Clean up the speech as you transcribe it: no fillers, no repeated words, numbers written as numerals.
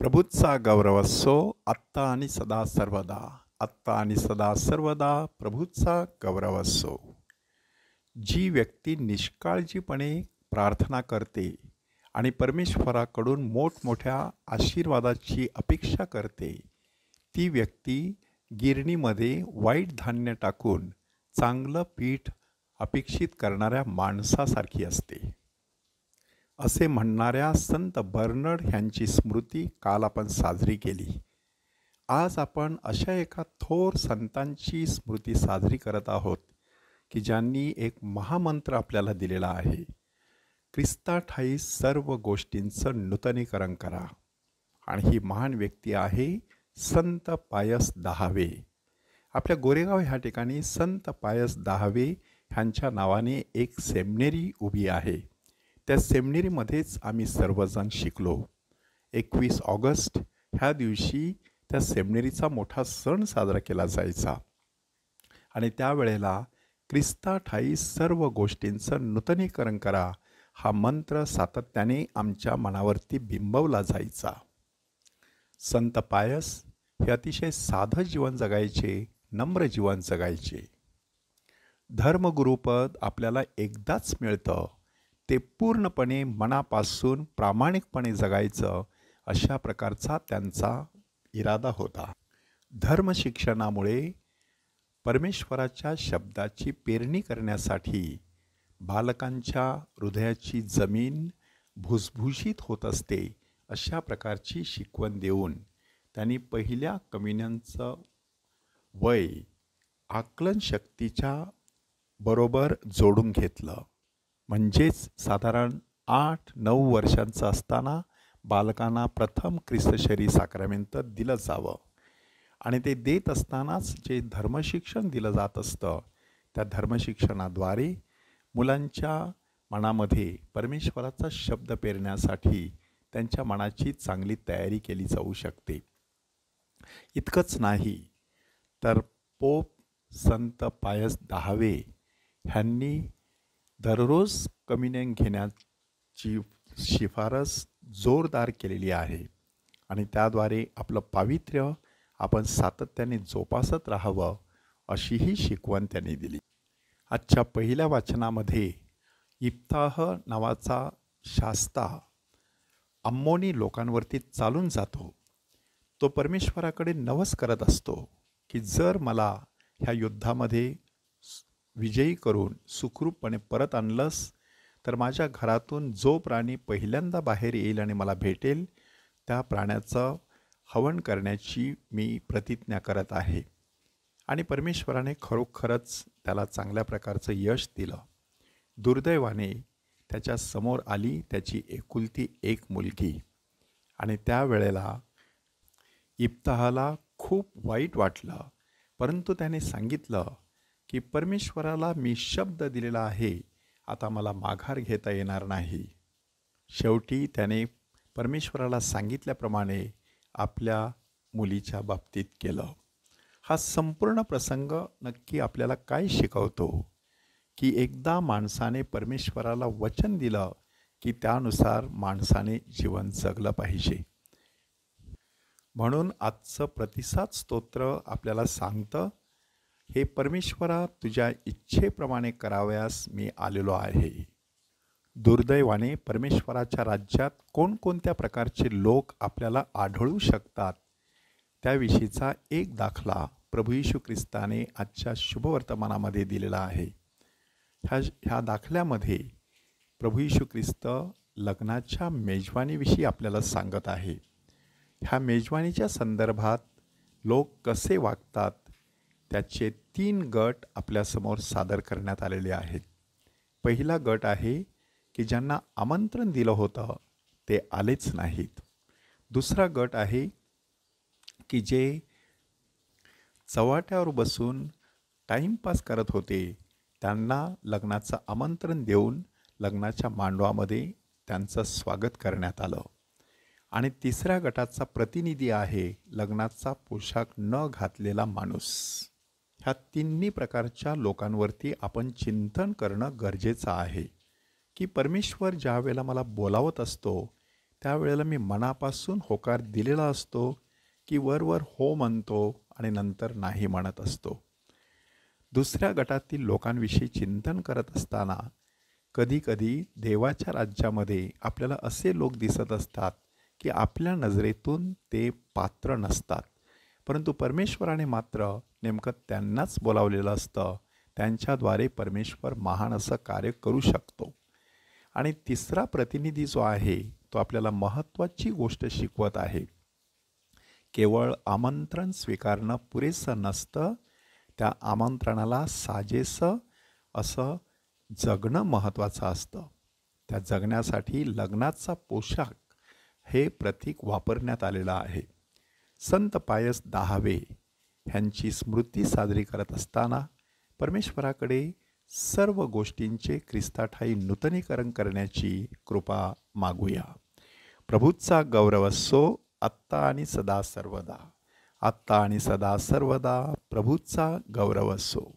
प्रभूचा गौरव असो आत्ता आणि सदा सर्वदा. आत्ता आणि सदा सर्वदा प्रभूचा गौरव असो. जी व्यक्ती निष्काळजीपणे प्रार्थना करते आणि परमेश्वराकडून मोठमोठ्या आशीर्वादाची अपेक्षा करते, ती व्यक्ती गिरणीमध्ये वाईट धान्य टाकून चांगलं पीठ अपेक्षित करणाऱ्या माणसासारखी असते. असे म्हणणाऱ्या संत बर्नर्ड ह्यांची स्मृती काल आपण साजरी केली. आज आपण अशा एका थोर संतांची स्मृती साजरी करत आहोत की ज्यांनी एक महामंत्र आपल्याला दिलेला आहे. ख्रिस्ताठायी सर्व गोष्टींचं नूतनीकरण करा. आणि ही महान व्यक्ती आहे संत पायस 10वे. आपल्या गोरेगाव ह्या ठिकाणी संत पायस 10वे ह्यांच्या नावाने एक सेमिनरी उभी आहे. त्या सेमिनरीमध्येच आम्ही सर्वजण शिकलो. 21 ऑगस्ट ह्या दिवशी त्या सेमिनरीचा मोठा सण साजरा केला जायचा. आणि त्यावेळेला ख्रिस्ताठायी सर्व गोष्टींचं नूतनीकरण करा हा मंत्र सातत्याने आमच्या मनावरती बिंबवला जायचा. संत पायस हे अतिशय साधं जीवन जगायचे, नम्र जीवन जगायचे. धर्मगुरुपद आपल्याला एकदाच मिळतं, ते पूर्णपणे मनापासून प्रामाणिकपणे जगायचं अशा प्रकारचा त्यांचा इरादा होता. धर्मशिक्षणामुळे परमेश्वराच्या शब्दाची पेरणी करण्यासाठी बालकांच्या हृदयाची जमीन भुसभुशीत होत असते अशा प्रकारची शिकवण देऊन त्यांनी पहिल्या कम्युनियनचं वय आकलनशक्तीच्या बरोबर जोडून घेतलं. म्हणजेच साधारण 8-9 वर्षांचं असताना बालकांना प्रथम ख्रिस्तशरी साक्रामेंट दिलं जावं. आणि ते देत असतानाच जे धर्मशिक्षण दिलं जात असतं, त्या धर्मशिक्षणाद्वारे मुलांच्या मनामध्ये परमेश्वराचा शब्द पेरण्यासाठी त्यांच्या मनाची चांगली तयारी केली जाऊ शकते. इतकंच नाही तर पोप संत पायस 10वे ह्यांनी दररोज कम्युनियन घेण्याची शिफारस जोरदार केलेली आहे. आणि त्याद्वारे आपलं पावित्र्य आपण सातत्याने जोपासत राहावं अशीही शिकवण त्यांनी दिली. आजच्या पहिल्या वाचनामध्ये इफ्ताह नावाचा शास्ता अम्मोनी लोकांवरती चालून जातो. तो परमेश्वराकडे नवस करत असतो की जर मला ह्या युद्धामध्ये विजयी करून सुखरूपपणे परत आणलंस तर माझ्या घरातून जो प्राणी पहिल्यांदा बाहेर येईल आणि मला भेटेल त्या प्राण्याचं हवन करण्याची मी प्रतिज्ञा करत आहे. आणि परमेश्वराने खरोखरच त्याला चांगल्या प्रकारचं यश दिलं. दुर्दैवाने त्याच्या समोर आली त्याची एकुलती एक मुलगी. आणि त्यावेळेला इफ्ताहाला खूप वाईट वाटलं, परंतु त्याने सांगितलं की परमेश्वराला मी शब्द दिलेला आहे, आता मला माघार घेता येणार नाही. शेवटी त्याने परमेश्वराला सांगितल्याप्रमाणे आपल्या मुलीच्या बाबतीत केलं. हा संपूर्ण प्रसंग नक्की आपल्याला काय शिकवतो की एकदा माणसाने परमेश्वराला वचन दिलं की त्यानुसार माणसाने जीवन जगलं पाहिजे. म्हणून आजचं प्रतिसाद स्तोत्र आपल्याला सांगतं, हे परमेश्वरा तुझ्या इच्छेप्रमाणे करावयास मी आलेलो आहे. दुर्दैवाने परमेश्वराच्या राज्यात कोणकोणत्या प्रकारचे लोक आपल्याला आढळू शकतात त्याविषयीचा एक दाखला प्रभू येशू ख्रिस्ताने आजच्या शुभवर्तमानामध्ये दिलेला आहे. ह्या दाखल्यामध्ये प्रभू येशू ख्रिस्त लग्नाच्या मेजवानीविषयी आपल्याला सांगत आहे. ह्या मेजवानीच्या संदर्भात लोक कसे वागतात त्याचे 3 गट आपल्यासमोर सादर करण्यात आलेले आहेत. पहिला गट आहे की ज्यांना आमंत्रण दिलं होतं ते आलेच नाहीत. दुसरा गट आहे की जे चव्हाट्यावर बसून टाईमपास करत होते, त्यांना लग्नाचं आमंत्रण देऊन लग्नाच्या मांडवामध्ये त्यांचं स्वागत करण्यात आलं. आणि तिसऱ्या गटाचा प्रतिनिधी आहे लग्नाचा पोशाख न घातलेला माणूस. ह्या तिन्ही प्रकारच्या लोकांवरती आपण चिंतन करणं गरजेचं आहे की परमेश्वर ज्या वेळेला मला बोलावत असतो त्यावेळेला मी मनापासून होकार दिलेला असतो की वरवर हो म्हणतो आणि नंतर नाही म्हणत असतो. दुसऱ्या गटातील लोकांविषयी चिंतन करत असताना कधीकधी देवाच्या राज्यामध्ये आपल्याला असे लोक दिसत असतात की आपल्या नजरेतून ते पात्र नसतात, परंतु परमेश्वराने मात्र नेमकं त्यांनाच बोलावलेलं असतं. त्यांच्याद्वारे परमेश्वर महान असं कार्य करू शकतो. आणि तिसरा प्रतिनिधी जो आहे तो आपल्याला महत्त्वाची गोष्ट शिकवत आहे. केवळ आमंत्रण स्वीकारणं पुरेसं नसतं, त्या आमंत्रणाला साजेसं असं जगणं महत्त्वाचं असतं. त्या जगण्यासाठी लग्नाचा पोशाख हे प्रतीक वापरण्यात आलेलं आहे. संत पायस 10वे ह्यांची स्मृती साजरी करत असताना परमेश्वराकडे सर्व गोष्टींचे ख्रिस्ताठायी नूतनीकरण करण्याची कृपा मागूया. प्रभूचा गौरव असो आत्ता आणि सदा सर्वदा. आत्ता आणि सदा सर्वदा प्रभूचा गौरव असो.